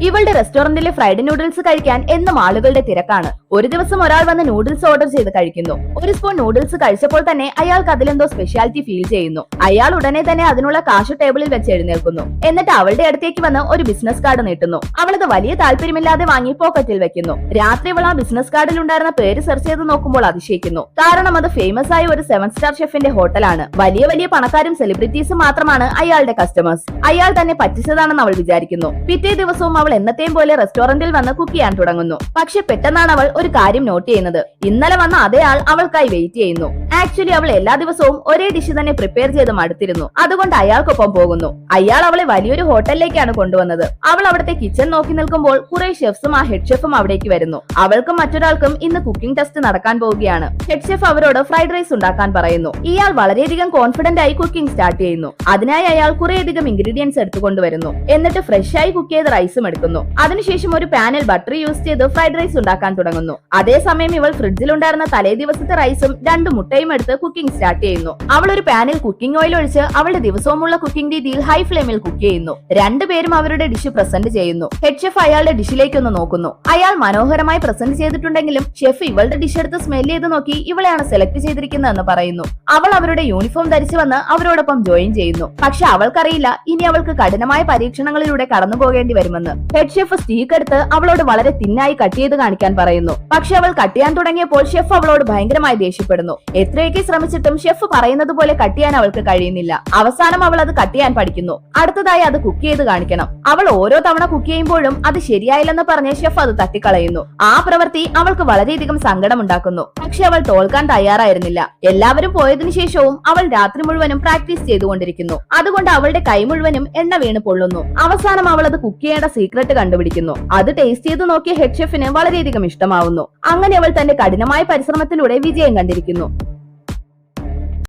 ഇവളുടെ റെസ്റ്റോറന്റിലെ fried noodles കഴിക്കാൻ എന്നും ആളുകളുടെ തിരക്കാണ്. ഒരു ദിവസം ഒരാൾ വന്ന് നൂഡിൽസ് ഓർഡർ ചെയ്ത് കഴിക്കുന്നു. ഒരു സ്പൂൺ നൂഡിൽസ് കഴിച്ചപ്പോൾ തന്നെ അയാൾക്ക് അതിലെന്തോ സ്പെഷ്യാലിറ്റി ഫീൽ ചെയ്യുന്നു. അയാൾ ഉടനെ തന്നെ അതിനുള്ള കാശ് ടേബിളിൽ വെച്ച് എഴുന്നേൽക്കുന്നു. എന്നിട്ട് അവളുടെ അടുത്തേക്ക് വന്ന് ഒരു ബിസിനസ് കാർഡ് നീട്ടുന്നു. അവളത് വലിയ താല്പര്യമില്ലാതെ വാങ്ങി പോക്കറ്റിൽ വെക്കുന്നു. രാത്രി അവൾ ആ ബിസിനസ് കാർഡിൽ ഉണ്ടായിരുന്ന പേര് സെർച്ച് ചെയ്ത് നോക്കുമ്പോൾ അതിശയിക്കുന്നു. കാരണം അത് ഫേമസ് ആയ ഒരു 7 സ്റ്റാർ ഷെഫിന്റെ ഹോട്ടലാണ്. വലിയ വലിയ പണക്കാരും സെലിബ്രിറ്റീസും മാത്രമാണ് അയാളുടെ കസ്റ്റമേഴ്സ്. അയാൾ തന്നെ പറ്റിച്ചതാണെന്ന് അവൾ വിചാരിക്കുന്നു. പിറ്റേ ദിവസവും അവൾ എന്നത്തെയും പോലെ റെസ്റ്റോറന്റിൽ വന്ന് കുക്ക് ചെയ്യാൻ തുടങ്ങുന്നു. പക്ഷെ പെട്ടെന്നാണ് അവൾ ഒരു കാര്യം നോട്ട് ചെയ്യുന്നത്. ഇന്നലെ വന്ന അതേ ആൾ അവൾക്കായി വെയിറ്റ് ചെയ്യുന്നു. ആക്ച്വലി അവൾ എല്ലാ ദിവസവും ഒരേ ഡിഷ് തന്നെ പ്രിപ്പയർ ചെയ്ത് മടുത്തിരുന്നു. അതുകൊണ്ട് അയാൾക്കൊപ്പം പോകുന്നു. അയാൾ അവളെ വലിയൊരു ഹോട്ടലിലേക്കാണ് കൊണ്ടുവന്നത്. അവൾ അവിടുത്തെ കിച്ചൺ നോക്കി നിൽക്കുമ്പോൾ കുറെ ഷെഫ്സും ആ ഹെഡ് ഷെഫും അവിടേക്ക് വരുന്നു. അവൾക്കും മറ്റൊരാൾക്കും ഇന്ന് കുക്കിംഗ് ടെസ്റ്റ് നടക്കാൻ പോവുകയാണ്. ഹെഡ് ഷെഫ് അവരോട് ഫ്രൈഡ് റൈസ് ഉണ്ടാക്കാൻ പറയുന്നു. ഇയാൾ വളരെയധികം കോൺഫിഡന്റ് ആയി കുക്കിംഗ് സ്റ്റാർട്ട് ചെയ്യുന്നു. അതിനായി അയാൾ കുറേയധികം ഇൻഗ്രീഡിയൻസ് എടുത്തുകൊണ്ടുവരുന്നു. എന്നിട്ട് ഫ്രഷ് ആയി കുക്ക് ചെയ്ത റൈസും എടുക്കുന്നു. അതിനുശേഷം ഒരു പാനിൽ ബട്ടർ യൂസ് ചെയ്ത് ഫ്രൈഡ് റൈസ് ഉണ്ടാക്കാൻ തുടങ്ങുന്നു. അതേസമയം ഇവൾ ഫ്രിഡ്ജിൽ ഉണ്ടായിരുന്ന തലേ ദിവസത്തെ റൈസും 2 മുട്ടയും എടുത്ത് കുക്കിംഗ് സ്റ്റാർട്ട് ചെയ്യുന്നു. അവൾ ഒരു പാനിൽ കുക്കിംഗ് ഓയിൽ ഒഴിച്ച് അവളുടെ ദിവസവുമുള്ള കുക്കിംഗ് രീതിയിൽ ഹൈ ഫ്ലെയിമിൽ കുക്ക് ചെയ്യുന്നു. രണ്ടുപേരും അവരുടെ ഡിഷ് പ്രസന്റ് ചെയ്യുന്നു. ഹെഡ് ഷെഫ് അയാളുടെ ഡിഷിലേക്ക് ഒന്ന് നോക്കുന്നു. അയാൾ മനോഹരമായി പ്രസന്റ് ചെയ്തിട്ടുണ്ടെങ്കിലും ഷെഫ് ഇവളുടെ ഡിഷ് എടുത്ത് സ്മെൽ ചെയ്ത് നോക്കി ഇവളെയാണ് സെലക്ട് ചെയ്തിരിക്കുന്നതെന്ന് പറയുന്നു. അവൾ അവരുടെ യൂണിഫോം ധരിച്ചു വന്ന് അവരോടൊപ്പം ജോയിൻ ചെയ്യുന്നു. പക്ഷെ അവൾക്കറിയില്ല ഇനി അവൾക്ക് കഠിനമായ പരീക്ഷണങ്ങളിലൂടെ കടന്നു പോകേണ്ടി വരുമെന്ന്. ഹെഡ് ഷെഫ് സ്റ്റീക്ക് എടുത്ത് അവളോട് വളരെ തിന്നായി കട്ട് ചെയ്ത് കാണിക്കാൻ പറയുന്നു. പക്ഷെ അവൾ കട്ട് ചെയ്യാൻ തുടങ്ങിയപ്പോൾ ഷെഫ് അവളോട് ഭയങ്കരമായി ദേഷ്യപ്പെടുന്നു. എത്രയൊക്കെ ശ്രമിച്ചിട്ടും ഷെഫ് പറയുന്നത് പോലെ കട്ട് ചെയ്യാൻ അവൾക്ക് കഴിയുന്നില്ല. അവസാനം അവൾ അത് കട്ട് ചെയ്യാൻ പഠിക്കുന്നു. അടുത്തതായി അത് കുക്ക് ചെയ്ത് കാണിക്കണം. അവൾ ഓരോ തവണ കുക്ക് ചെയ്യുമ്പോഴും അത് ശരിയായില്ലെന്ന് പറഞ്ഞ് ഷെഫ് അത് തട്ടിക്കളയുന്നു. ആ പ്രവൃത്തി അവൾക്ക് വളരെയധികം സങ്കടമുണ്ടാക്കുന്നു. പക്ഷെ അവൾ തോൽക്കാൻ തയ്യാറായിരുന്നില്ല. എല്ലാവരും പോയതിനു ശേഷവും അവൾ രാത്രി മുഴുവനും പ്രാക്ടീസ് ചെയ്തുകൊണ്ടിരിക്കുന്നു. അതുകൊണ്ട് അവളുടെ കൈ മുഴുവനും എണ്ണ വീണ് പൊള്ളുന്നു. അവസാനം അവൾ അത് കുക്ക് ചെയ്യേണ്ട സീക്രട്ട് കണ്ടുപിടിക്കുന്നു. അത് ടേസ്റ്റ് ചെയ്ത് നോക്കിയ ഹെഡ് ഷെഫിന് വളരെയധികം ഇഷ്ടമാവുന്നു. അങ്ങനെ അവൾ തന്റെ കഠിനമായ പരിശ്രമത്തിലൂടെ വിജയം കണ്ടിരിക്കുന്നു.